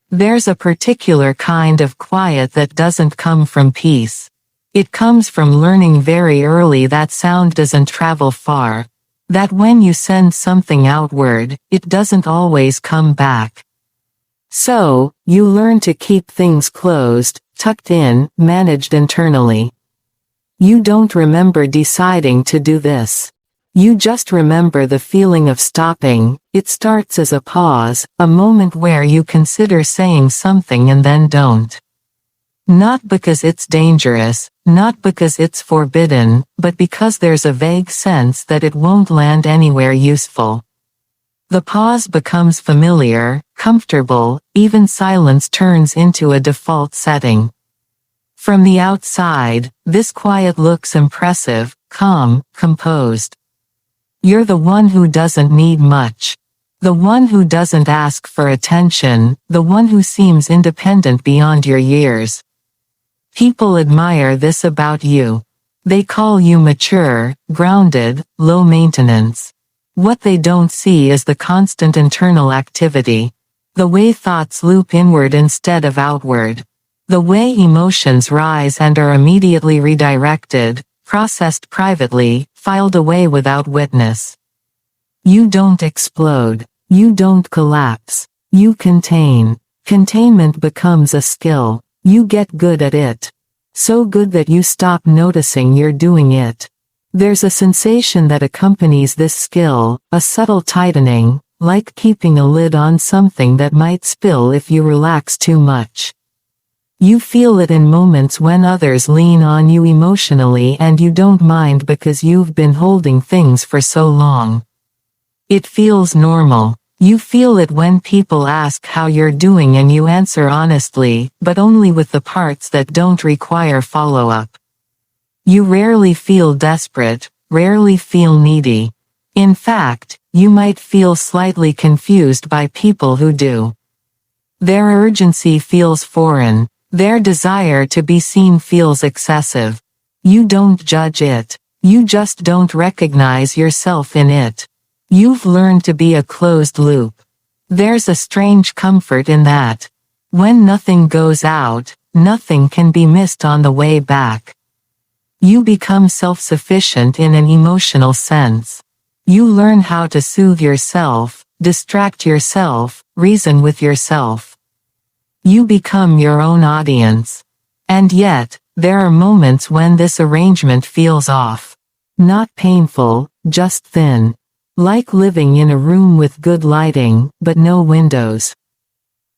There's a particular kind of quiet that doesn't come from peace. It comes from learning very early that sound doesn't travel far. That when you send something outward, it doesn't always come back. So, you learn to keep things closed, tucked in, managed internally. You don't remember deciding to do this. You just remember the feeling of stopping. It starts as a pause, a moment where you consider saying something and then don't. Not because it's dangerous, not because it's forbidden, but because there's a vague sense that it won't land anywhere useful. The pause becomes familiar, comfortable, even silence turns into a default setting. From the outside, this quiet looks impressive, calm, composed. You're the one who doesn't need much. The one who doesn't ask for attention, the one who seems independent beyond your years. People admire this about you. They call you mature, grounded, low maintenance. What they don't see is the constant internal activity. The way thoughts loop inward instead of outward. The way emotions rise and are immediately redirected, processed privately, filed away without witness. You don't explode. You don't collapse. You contain. Containment becomes a skill. You get good at it. So good that you stop noticing you're doing it. There's a sensation that accompanies this skill, a subtle tightening, like keeping a lid on something that might spill if you relax too much. You feel it in moments when others lean on you emotionally and you don't mind because you've been holding things for so long. It feels normal. You feel it when people ask how you're doing and you answer honestly, but only with the parts that don't require follow-up. You rarely feel desperate, rarely feel needy. In fact, you might feel slightly confused by people who do. Their urgency feels foreign. Their desire to be seen feels excessive. You don't judge it. You just don't recognize yourself in it. You've learned to be a closed loop. There's a strange comfort in that. When nothing goes out, nothing can be missed on the way back. You become self-sufficient in an emotional sense. You learn how to soothe yourself, distract yourself, reason with yourself. You become your own audience. And yet, there are moments when this arrangement feels off. Not painful, just thin. Like living in a room with good lighting, but no windows.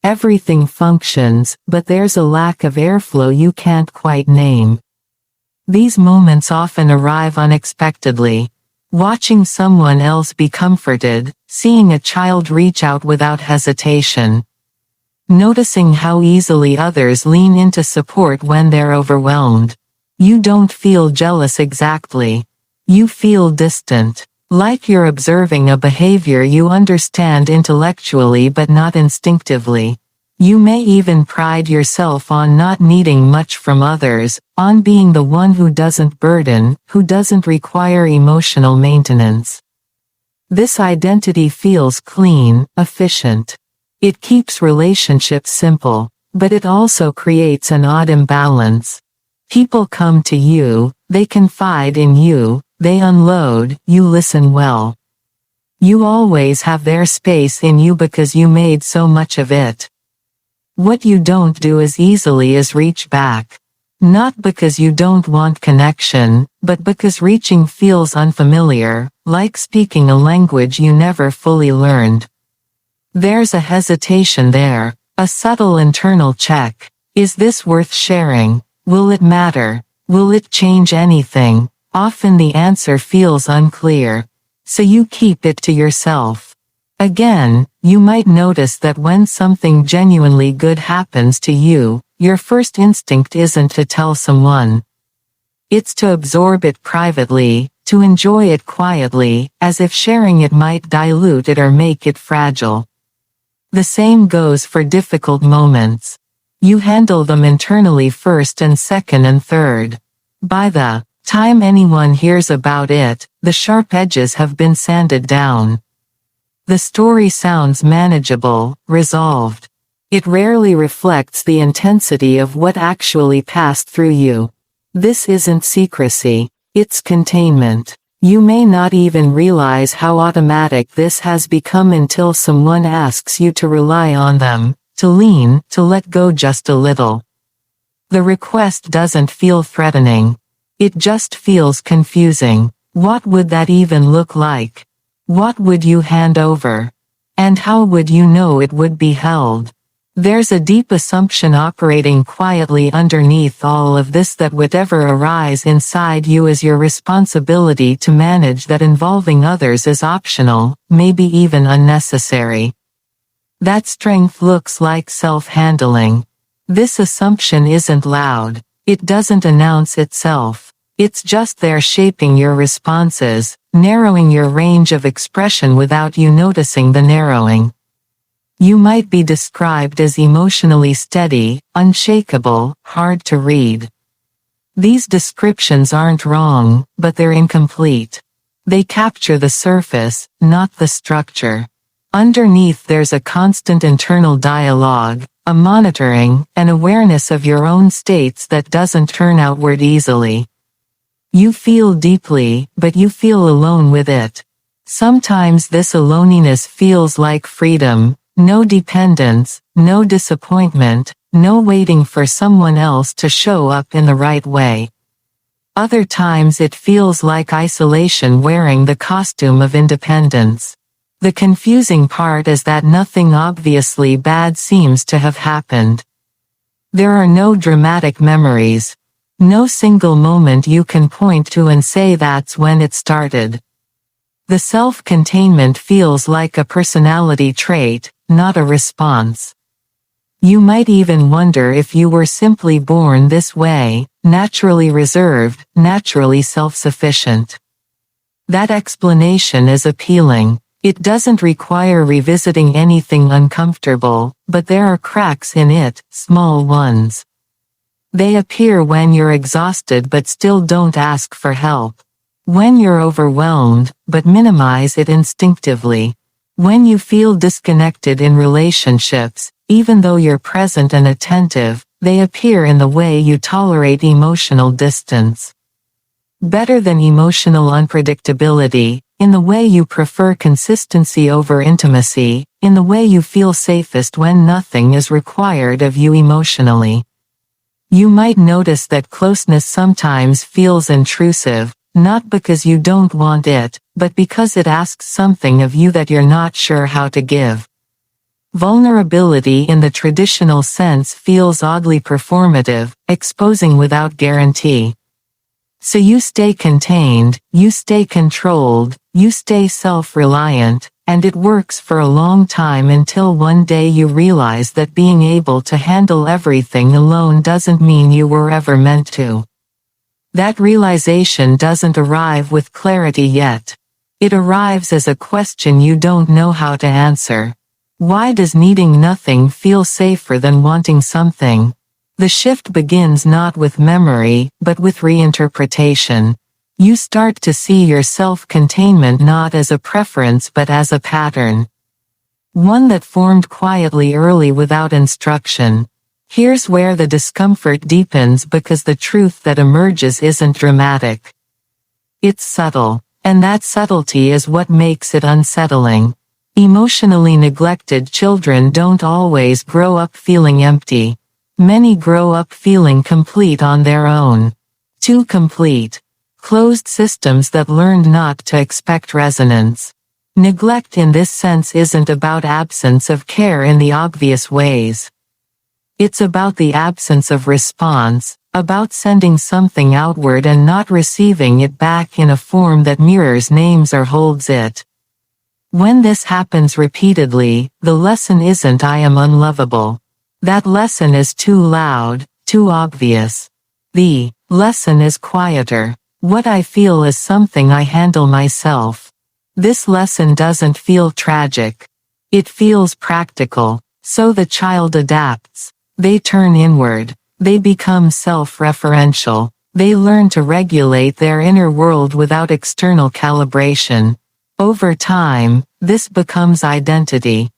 Everything functions, but there's a lack of airflow you can't quite name. These moments often arrive unexpectedly. Watching someone else be comforted, seeing a child reach out without hesitation. Noticing how easily others lean into support when they're overwhelmed. You don't feel jealous exactly. You feel distant. Like you're observing a behavior you understand intellectually but not instinctively. You may even pride yourself on not needing much from others, on being the one who doesn't burden, who doesn't require emotional maintenance. This identity feels clean, efficient. It keeps relationships simple, but it also creates an odd imbalance. People come to you, they confide in you, they unload, you listen well. You always have their space in you because you made so much of it. What you don't do as easily is reach back. Not because you don't want connection, but because reaching feels unfamiliar, like speaking a language you never fully learned. There's a hesitation there, a subtle internal check. Is this worth sharing? Will it matter? Will it change anything? Often the answer feels unclear. So you keep it to yourself. Again, you might notice that when something genuinely good happens to you, your first instinct isn't to tell someone. It's to absorb it privately, to enjoy it quietly, as if sharing it might dilute it or make it fragile. The same goes for difficult moments. You handle them internally first and second and third. By the time anyone hears about it, the sharp edges have been sanded down. The story sounds manageable, resolved. It rarely reflects the intensity of what actually passed through you. This isn't secrecy, it's containment. You may not even realize how automatic this has become until someone asks you to rely on them, to lean, to let go just a little. The request doesn't feel threatening. It just feels confusing. What would that even look like? What would you hand over? And how would you know it would be held? There's a deep assumption operating quietly underneath all of this that whatever arise inside you is your responsibility to manage, that involving others is optional, maybe even unnecessary. That strength looks like self-handling. This assumption isn't loud. It doesn't announce itself. It's just there, shaping your responses, narrowing your range of expression without you noticing the narrowing. You might be described as emotionally steady, unshakable, hard to read. These descriptions aren't wrong, but they're incomplete. They capture the surface, not the structure. Underneath there's a constant internal dialogue, a monitoring, an awareness of your own states that doesn't turn outward easily. You feel deeply, but you feel alone with it. Sometimes this aloneliness feels like freedom. No dependence, no disappointment, no waiting for someone else to show up in the right way. Other times it feels like isolation wearing the costume of independence. The confusing part is that nothing obviously bad seems to have happened. There are no dramatic memories. No single moment you can point to and say that's when it started. The self-containment feels like a personality trait, not a response. You might even wonder if you were simply born this way, naturally reserved, naturally self-sufficient. That explanation is appealing. It doesn't require revisiting anything uncomfortable, but there are cracks in it, small ones. They appear when you're exhausted but still don't ask for help. When you're overwhelmed, but minimize it instinctively. When you feel disconnected in relationships, even though you're present and attentive, they appear in the way you tolerate emotional distance. Better than emotional unpredictability, in the way you prefer consistency over intimacy, in the way you feel safest when nothing is required of you emotionally. You might notice that closeness sometimes feels intrusive, not because you don't want it, but because it asks something of you that you're not sure how to give. Vulnerability in the traditional sense feels oddly performative, exposing without guarantee. So you stay contained, you stay controlled, you stay self-reliant, and it works for a long time until one day you realize that being able to handle everything alone doesn't mean you were ever meant to. That realization doesn't arrive with clarity yet. It arrives as a question you don't know how to answer. Why does needing nothing feel safer than wanting something? The shift begins not with memory, but with reinterpretation. You start to see your self-containment not as a preference but as a pattern. One that formed quietly early without instruction. Here's where the discomfort deepens, because the truth that emerges isn't dramatic. It's subtle, and that subtlety is what makes it unsettling. Emotionally neglected children don't always grow up feeling empty. Many grow up feeling complete on their own. Too complete. Closed systems that learned not to expect resonance. Neglect in this sense isn't about absence of care in the obvious ways. It's about the absence of response, about sending something outward and not receiving it back in a form that mirrors names or holds it. When this happens repeatedly, the lesson isn't "I am unlovable." That lesson is too loud, too obvious. The lesson is quieter. What I feel is something I handle myself. This lesson doesn't feel tragic. It feels practical. So the child adapts. They turn inward. They become self-referential. They learn to regulate their inner world without external calibration. Over time, this becomes identity.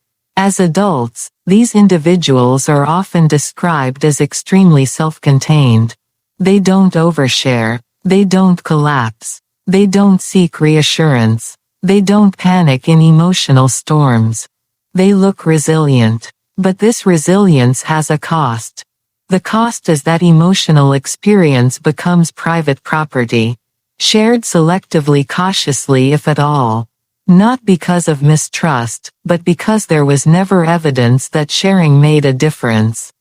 As adults, these individuals are often described as extremely self-contained. They don't overshare. They don't collapse. They don't seek reassurance. They don't panic in emotional storms. They look resilient. But this resilience has a cost. The cost is that emotional experience becomes private property, shared selectively, cautiously if at all. Not because of mistrust, but because there was never evidence that sharing made a difference.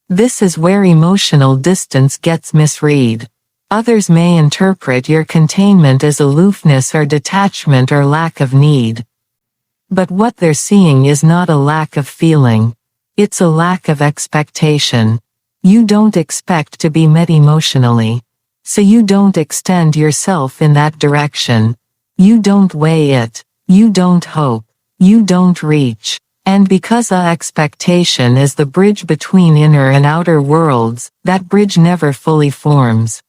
This is where emotional distance gets misread. Others may interpret your containment as aloofness or detachment or lack of need. But what they're seeing is not a lack of feeling. It's a lack of expectation. You don't expect to be met emotionally. So you don't extend yourself in that direction. You don't weigh it. You don't hope. You don't reach. And because expectation is the bridge between inner and outer worlds, that bridge never fully forms.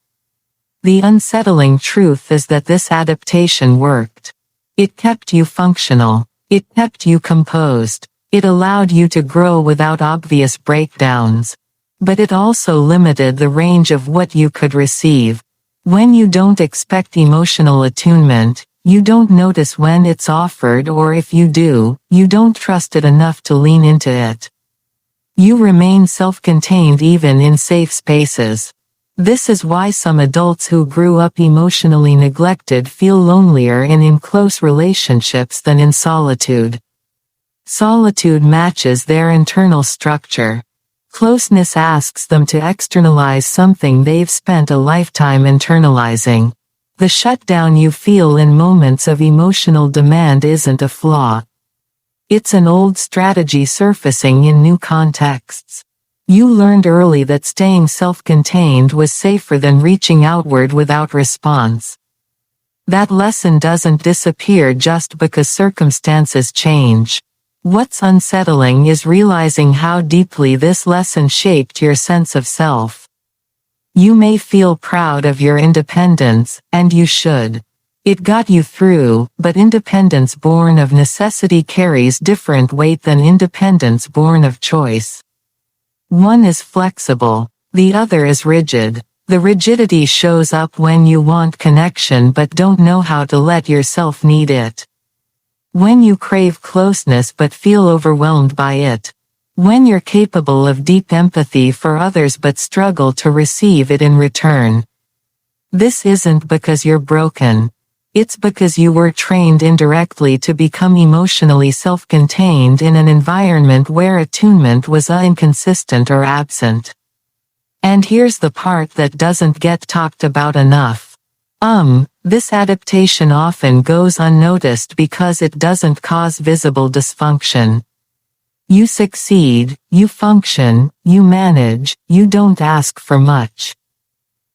The unsettling truth is that this adaptation worked. It kept you functional. It kept you composed. It allowed you to grow without obvious breakdowns. But it also limited the range of what you could receive. When you don't expect emotional attunement, you don't notice when it's offered, or if you do, you don't trust it enough to lean into it. You remain self-contained even in safe spaces. This is why some adults who grew up emotionally neglected feel lonelier in close relationships than in solitude. Solitude matches their internal structure. Closeness asks them to externalize something they've spent a lifetime internalizing. The shutdown you feel in moments of emotional demand isn't a flaw. It's an old strategy surfacing in new contexts. You learned early that staying self-contained was safer than reaching outward without response. That lesson doesn't disappear just because circumstances change. What's unsettling is realizing how deeply this lesson shaped your sense of self. You may feel proud of your independence, and you should. It got you through, but independence born of necessity carries different weight than independence born of choice. One is flexible, the other is rigid. The rigidity shows up when you want connection but don't know how to let yourself need it. When you crave closeness but feel overwhelmed by it. When you're capable of deep empathy for others but struggle to receive it in return. This isn't because you're broken. It's because you were trained indirectly to become emotionally self-contained in an environment where attunement was inconsistent or absent. And here's the part that doesn't get talked about enough. This adaptation often goes unnoticed because it doesn't cause visible dysfunction. You succeed, you function, you manage, you don't ask for much.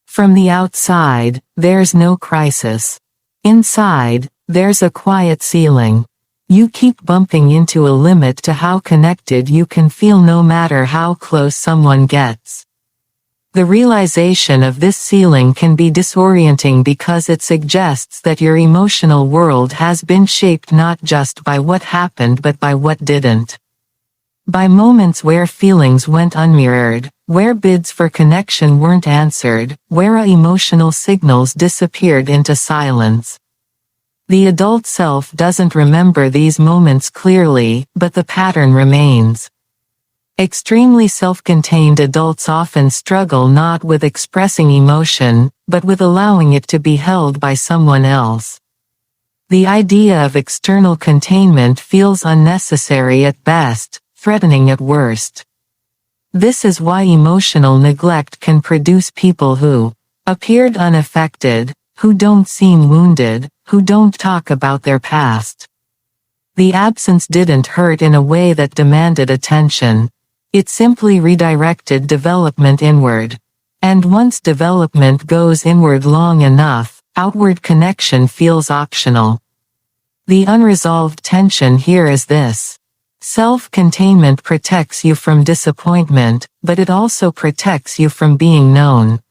From the outside, there's no crisis. Inside, there's a quiet ceiling. You keep bumping into a limit to how connected you can feel no matter how close someone gets. The realization of this ceiling can be disorienting because it suggests that your emotional world has been shaped not just by what happened but by what didn't. By moments where feelings went unmirrored, where bids for connection weren't answered, where emotional signals disappeared into silence. The adult self doesn't remember these moments clearly, but the pattern remains. Extremely self-contained adults often struggle not with expressing emotion, but with allowing it to be held by someone else. The idea of external containment feels unnecessary at best, threatening at worst. This is why emotional neglect can produce people who appeared unaffected, who don't seem wounded, who don't talk about their past. The absence didn't hurt in a way that demanded attention. It simply redirected development inward. And once development goes inward long enough, outward connection feels optional. The unresolved tension here is this. Self-containment protects you from disappointment, but it also protects you from being known.